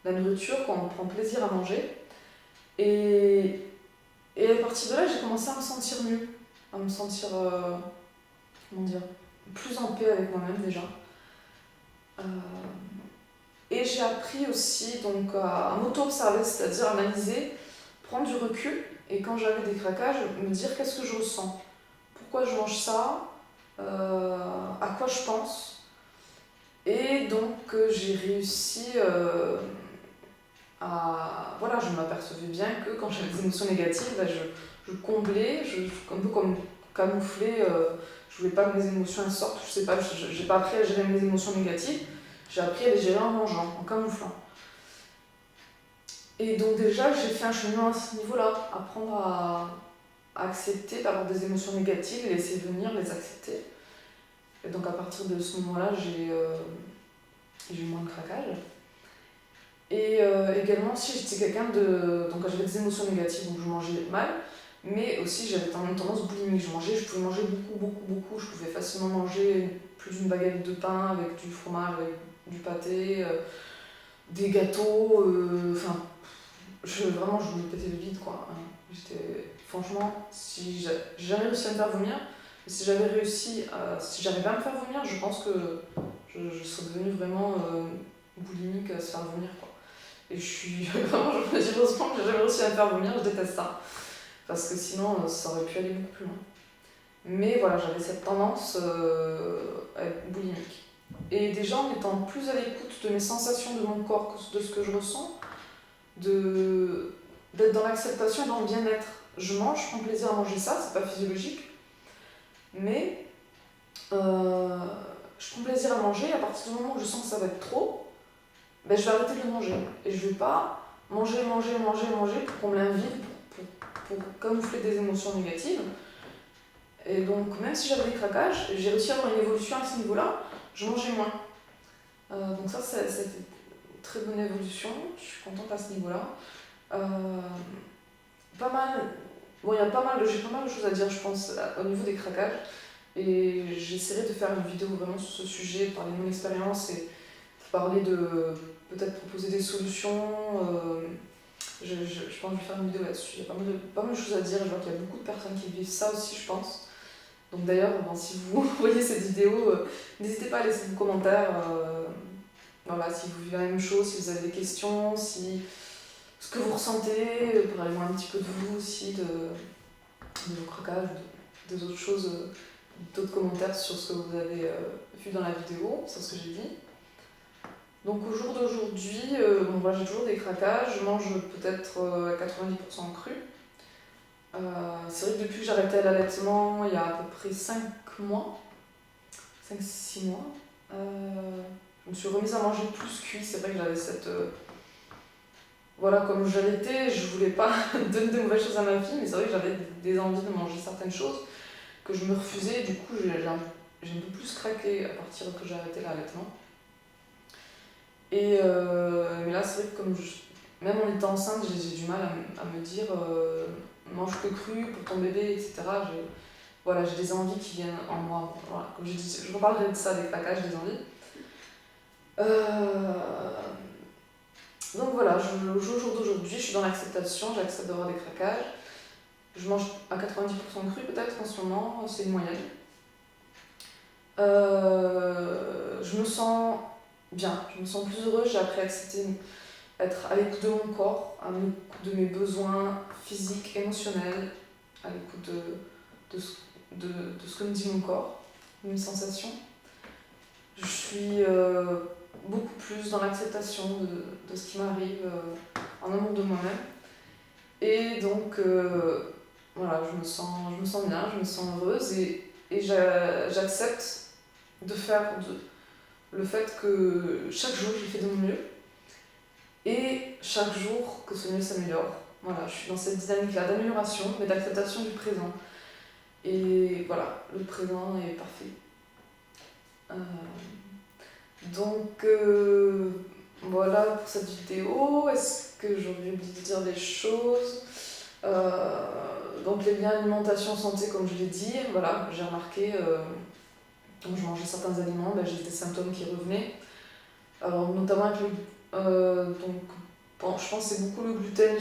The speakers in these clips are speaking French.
la nourriture, quand on prend plaisir à manger. Et, et à partir de là, j'ai commencé à me sentir mieux, à me sentir, comment dire, plus en paix avec moi-même déjà. Euh, et j'ai appris aussi donc, à m'auto-observer, c'est-à-dire analyser, prendre du recul, et quand j'avais des craquages, me dire qu'est-ce que je ressens, pourquoi je mange ça, à quoi je pense. Et donc j'ai réussi à... Voilà, je m'apercevais bien que quand j'avais des émotions négatives, bah, je comblais, un peu comme camoufler, je voulais pas que mes émotions elles sortent, je sais pas, j'ai pas appris à gérer mes émotions négatives, j'ai appris à les gérer en mangeant, en camouflant. Et donc déjà, j'ai fait un cheminement à ce niveau-là, apprendre à accepter d'avoir des émotions négatives et laisser venir, les accepter. Et donc à partir de ce moment-là, j'ai eu moins de craquage. Et également, si j'étais quelqu'un de... Donc j'avais des émotions négatives, donc je mangeais mal, mais aussi j'avais une tendance boulimique. Je pouvais manger beaucoup. Je pouvais facilement manger plus d'une baguette de pain avec du fromage, avec du pâté, des gâteaux, enfin... vraiment, je me pétais le vide, quoi. Franchement, si j'ai jamais réussi à me faire vomir, mais si j'arrivais à me faire vomir, je pense que je serais devenue vraiment boulimique à se faire vomir, quoi. Et vraiment, je me dis heureusement que j'ai jamais réussi à me faire vomir, je déteste ça. Parce que sinon, ça aurait pu aller beaucoup plus loin. Mais voilà, j'avais cette tendance à être boulimique. Et déjà, en étant plus à l'écoute de mes sensations de mon corps, de ce que je ressens, d'être dans l'acceptation et dans le bien-être. Je mange, je prends plaisir à manger ça, c'est pas physiologique, mais je prends plaisir à manger, et à partir du moment où je sens que ça va être trop, ben je vais arrêter de le manger. Et je vais pas manger pour combler un vide, pour camoufler des émotions négatives. Et donc, même si j'avais des craquages, j'ai réussi à avoir une évolution à ce niveau-là, je mangeais moins. Donc ça, c'était une très bonne évolution, je suis contente à ce niveau-là. Pas mal. Bon, j'ai pas mal de choses à dire, je pense, au niveau des craquages. Et j'essaierai de faire une vidéo vraiment sur ce sujet, parler de mon expérience et parler de. Peut-être proposer des solutions. Je pense que je vais faire une vidéo là-dessus. Il y a pas mal de choses à dire. Je vois qu'il y a beaucoup de personnes qui vivent ça aussi, je pense. Donc d'ailleurs, si vous voyez cette vidéo, n'hésitez pas à laisser des commentaires. Voilà, si vous vivez la même chose, si vous avez des questions, si ce que vous ressentez, parlez-moi un petit peu de vous aussi, de vos craquages, des autres choses, d'autres commentaires sur ce que vous avez vu dans la vidéo, sur ce que j'ai dit. Donc au jour d'aujourd'hui, j'ai toujours des craquages, je mange peut-être à 90% cru. C'est vrai que depuis que j'ai arrêté l'allaitement, il y a à peu près 5 mois, 5-6 mois, je me suis remise à manger plus cuit. C'est vrai que j'avais cette... Voilà, comme j'allaitais, je voulais pas donner de mauvaises choses à ma fille, mais c'est vrai que j'avais des envies de manger certaines choses que je me refusais, du coup j'ai un peu plus craqué à partir que j'ai arrêté l'allaitement. Et mais là, c'est vrai que même en étant enceinte, j'ai du mal à me dire mange que cru pour ton bébé, etc. J'ai des envies qui viennent en moi. Voilà, comme je dis, je reparlerai de ça, des craquages, des envies. Donc voilà, au jour d'aujourd'hui, je suis dans l'acceptation, j'accepte d'avoir des craquages. Je mange à 90% cru peut-être en ce moment, c'est une moyenne. Je me sens bien, je me sens plus heureuse, j'ai appris à accepter, être à l'écoute de mon corps, à l'écoute de mes besoins physiques, émotionnels, à l'écoute de ce que me dit mon corps, de mes sensations. Je suis beaucoup plus dans l'acceptation de ce qui m'arrive, en amour de moi-même. Et donc, voilà, je me sens bien, je me sens heureuse et j'accepte de faire le fait que chaque jour, je fais de mon mieux et chaque jour, que ce mieux s'améliore. Voilà, je suis dans cette dynamique-là d'amélioration, mais d'acceptation du présent. Et voilà, le présent est parfait. Donc voilà pour cette vidéo. Est-ce que j'aurais oublié de dire des choses? Donc les liens alimentation-santé, comme je l'ai dit, voilà, j'ai remarqué quand je mangeais certains aliments, j'ai des symptômes qui revenaient. Alors, notamment avec Donc, bon, je pense que c'est beaucoup le gluten.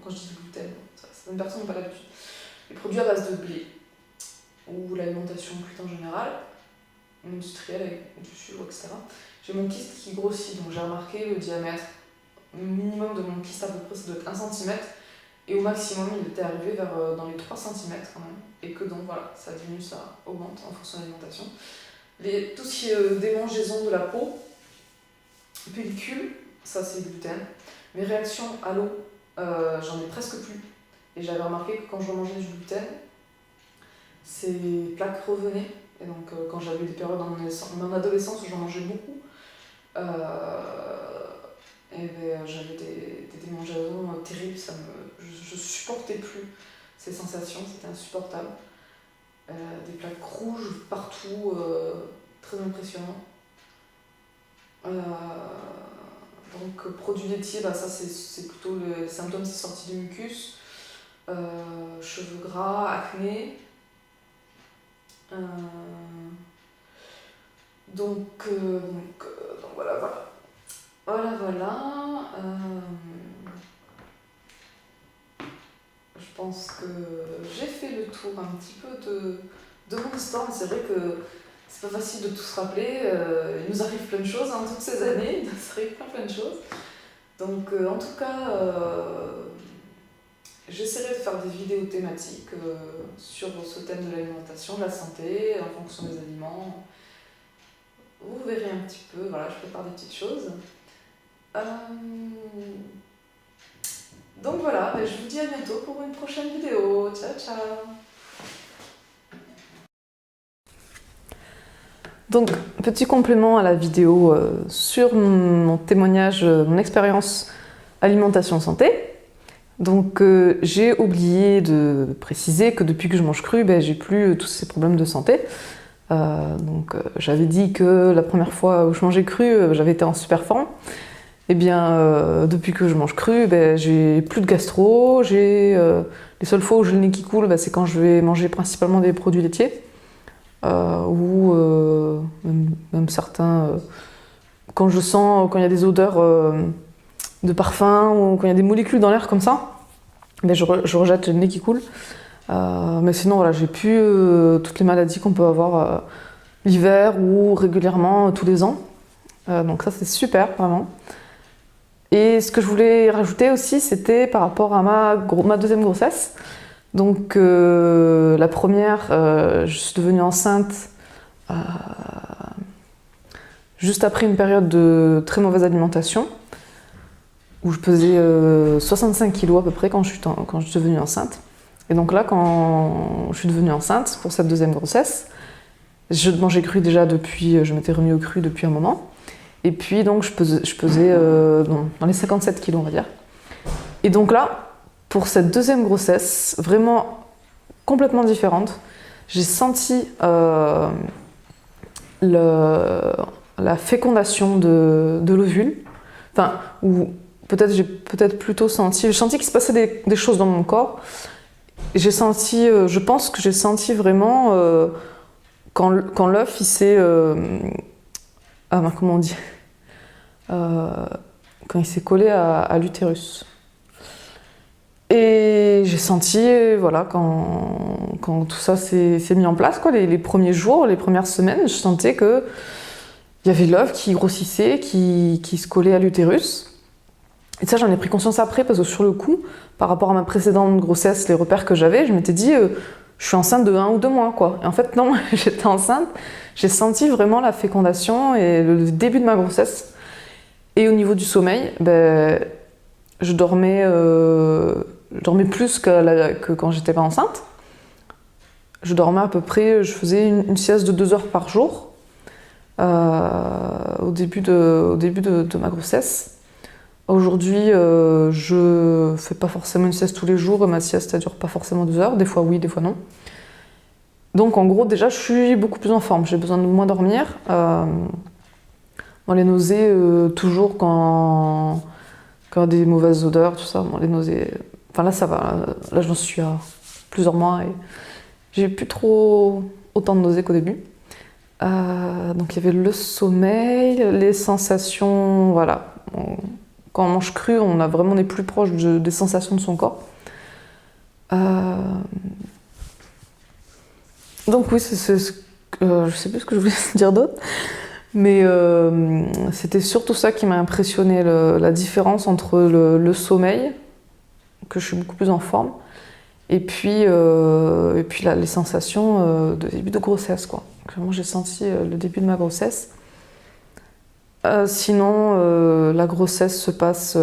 Quand je dis le gluten, certaines personnes n'ont pas l'habitude. Les produits à base de blé, ou l'alimentation plus en général, industrielle avec du sucre, etc. J'ai mon kyste qui grossit, donc j'ai remarqué le diamètre minimum de mon kyste à peu près, ça doit être 1 cm, et au maximum il était arrivé vers dans les 3 cm quand même, et que donc voilà, ça diminue, ça augmente en fonction de l'alimentation. Tout ce qui est démangeaison de la peau, pellicule, ça c'est gluten. Mes réactions à l'eau, j'en ai presque plus, et j'avais remarqué que quand je remangeais du gluten, ces plaques revenaient. Et donc, quand j'avais des périodes dans mon adolescence où j'en mangeais beaucoup, et j'avais des démangeaisons terribles. Je supportais plus ces sensations, c'était insupportable. Des plaques rouges partout, très impressionnant. Donc, produits laitiers, bah, ça c'est plutôt le symptôme, c'est sortie du mucus, cheveux gras, acné. Donc voilà. Je pense que j'ai fait le tour un petit peu de mon histoire, mais c'est vrai que c'est pas facile de tout se rappeler. Il nous arrive plein de choses toutes ces années, il nous arrive plein de choses. Donc en tout cas, j'essaierai de faire des vidéos thématiques sur ce thème de l'alimentation, de la santé, en fonction des aliments. Vous verrez un petit peu, voilà, je prépare des petites choses. Donc voilà, je vous dis à bientôt pour une prochaine vidéo. Ciao, ciao! Donc, petit complément à la vidéo sur mon témoignage, mon expérience alimentation santé. Donc, j'ai oublié de préciser que depuis que je mange cru, j'ai plus tous ces problèmes de santé. J'avais dit que la première fois où je mangeais cru, j'avais été en super forme. Et bien, depuis que je mange cru, j'ai plus de gastro. Les seules fois où j'ai le nez qui coule, c'est quand je vais manger principalement des produits laitiers. Ou même certains, quand je sens, quand il y a des odeurs de parfum ou quand il y a des molécules dans l'air comme ça, je rejette le nez qui coule. Mais sinon, voilà, j'ai plus toutes les maladies qu'on peut avoir l'hiver ou régulièrement tous les ans. Donc ça, c'est super, vraiment. Et ce que je voulais rajouter aussi, c'était par rapport à ma deuxième grossesse. Donc la première, je suis devenue enceinte juste après une période de très mauvaise alimentation, où je pesais 65 kg à peu près quand je suis devenue enceinte. Et donc là, quand je suis devenue enceinte pour cette deuxième grossesse, je mangeais cru déjà je m'étais remis au cru depuis un moment. Et puis donc je pesais dans les 57 kg, on va dire. Et donc là, pour cette deuxième grossesse, vraiment complètement différente, j'ai senti la fécondation de l'ovule. Enfin, ou j'ai peut-être plutôt senti... J'ai senti qu'il se passait des choses dans mon corps. J'ai senti, je pense que j'ai senti vraiment quand l'œuf, il s'est... comment on dit quand il s'est collé à l'utérus. Et j'ai senti, voilà, quand tout ça s'est mis en place, quoi, les premiers jours, les premières semaines, je sentais que il y avait l'œuf qui grossissait, qui se collait à l'utérus. Et ça, j'en ai pris conscience après, parce que sur le coup, par rapport à ma précédente grossesse, les repères que j'avais, je m'étais dit, je suis enceinte de 1 ou 2 mois, quoi. Et en fait, non, j'étais enceinte, j'ai senti vraiment la fécondation et le début de ma grossesse. Et au niveau du sommeil, je dormais plus que quand j'étais pas enceinte. Je dormais à peu près, je faisais une sieste de 2 heures par jour au début de ma grossesse. Aujourd'hui, je fais pas forcément une sieste tous les jours, ma sieste elle dure pas forcément 2 heures, des fois oui, des fois non. Donc en gros, déjà, je suis beaucoup plus en forme, j'ai besoin de moins dormir. Les nausées, toujours quand des mauvaises odeurs, tout ça, les nausées... Enfin là, ça va, là j'en suis à plusieurs mois et j'ai plus trop autant de nausées qu'au début. Donc il y avait le sommeil, les sensations, voilà. Quand on mange cru, on a vraiment des plus proches des sensations de son corps. Donc oui, je sais plus ce que je voulais dire d'autre, mais c'était surtout ça qui m'a impressionné, la différence entre le sommeil, que je suis beaucoup plus en forme, et puis là, les sensations de début de grossesse, quoi. Clairement, j'ai senti le début de ma grossesse. Sinon, la grossesse se passe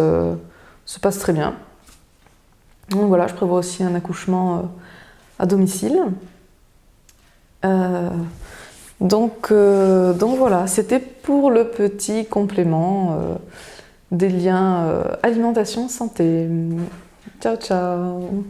très bien. Donc voilà, je prévois aussi un accouchement à domicile. Donc voilà, c'était pour le petit complément des liens alimentation-santé. Ciao ciao!